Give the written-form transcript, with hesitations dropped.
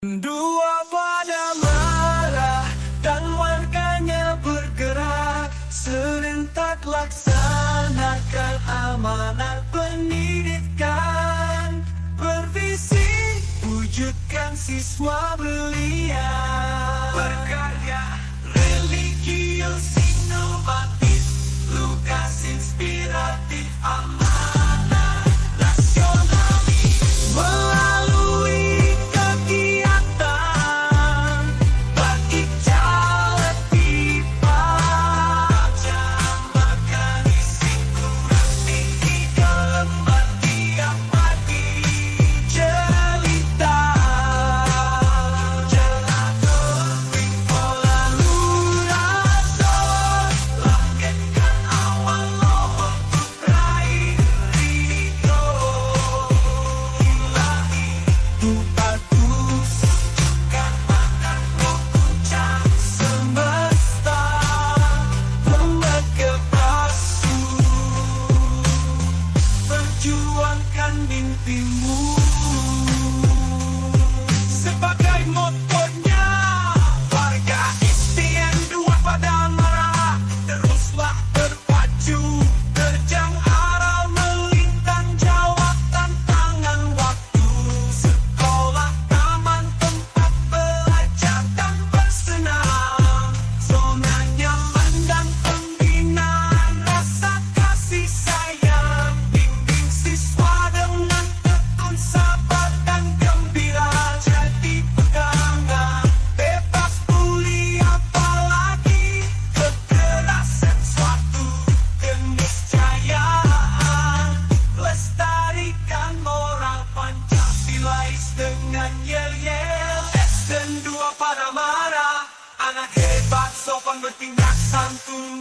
Dua pada marah dan warganya bergerak serentak laksanakan amanat pendidikan, bervisi wujudkan siswa belia, berkarya religius inovatif, lukas inspiratif, amanah nasionalis. Melalui kegiatan bagi jalan pipa, jambakan isi kurang tinggi ke lembar tiap pagi, jelita jalan kering pola lurah, langitkan awal lohor raih ridho ilahi tupatus kan makan roh puncak semesta membaca pasu perjuangkan mimpimu sebagai motonya warga Istian dua pada marah teruslah berpacu terjang arah melintang jawab tantangan waktu sekolah taman tempat belajar dan bersenam zona nyaman dan pembinaan rasa kasih sayang bimbing siswa dengan tekun sabar dan gembira jadi pegangan bebas bully apalagi kekerasan suatu keniscayaan lestarikan moral Pancasilais dengan yel-yel dan dua pada marah anak hebat sopan bertindak santun